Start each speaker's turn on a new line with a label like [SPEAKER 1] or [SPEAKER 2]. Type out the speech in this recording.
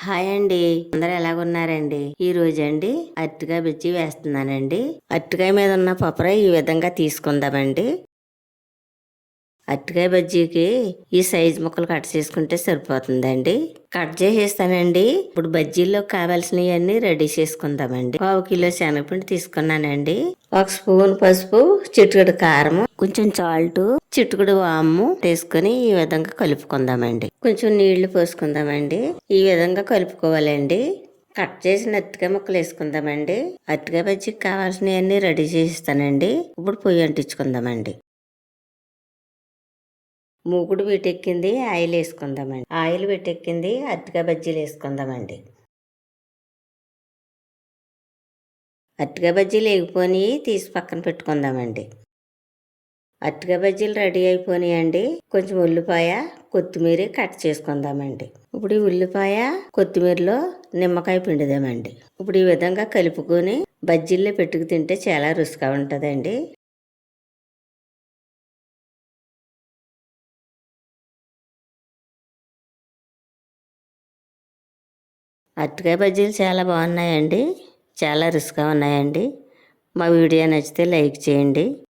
[SPEAKER 1] Hi అండి, అందరు ఎలాగున్నారండి? ఈ రోజు అండి అరటికాయ బజ్జీ వేస్తున్నానండి. అరటికాయ మీద ఉన్న పపర ఈ విధంగా తీసుకుందామండి. అరటికాయ బజ్జీకి ఈ సైజు ముక్కలు కట్ చేసుకుంటే సరిపోతుందండి. కట్ చేసేస్తానండి. ఇప్పుడు బజ్జీల్లో కావాల్సినవన్నీ రెడీ చేసుకుందామండి. 1/2 కిలో శనగపిండి తీసుకున్నానండి. 1 స్పూన్ పసుపు, చిటికెడు కారం, కొంచెం సాల్ట్, చిటికెడు వాము తీసుకుని ఈ విధంగా కలుపుకుందామండి. కొంచెం నీళ్లు పోసుకుందామండి. ఈ విధంగా కలుపుకోవాలండి. కట్ చేసిన అరటికాయ ముక్కలు వేసుకుందామండి. అరటికాయ బజ్జీకి కావాల్సినవన్నీ రెడీ చేసిస్తానండి. ఇప్పుడు పొయ్యి అంటించుకుందామండి. మూకుడు పెట్టెక్కింది, ఆయిల్ వేసుకుందామండి. ఆయిల్ పెట్టెక్కింది, అరటికాయ బజ్జీలు వేసుకుందామండి. అరటికాయ బజ్జీలు వేగిపోయి తీసి పక్కన పెట్టుకుందామండి. అరటికాయ బజ్జీలు రెడీ అయిపోయినాయండి. కొంచెం ఉల్లిపాయ, కొత్తిమీర కట్ చేసుకుందామండి. ఇప్పుడు ఈ ఉల్లిపాయ, కొత్తిమీరలో నిమ్మకాయ పిండుదామండి. ఇప్పుడు ఈ విధంగా కలుపుకొని బజ్జీల్లో పెట్టుకు తింటే చాలా రుచిగా ఉంటుందండి. అరటికాయ బజ్జీలు చాలా బాగున్నాయండి. చాలా రుచిగా ఉన్నాయండి. మా వీడియో నచ్చితే లైక్ చేయండి.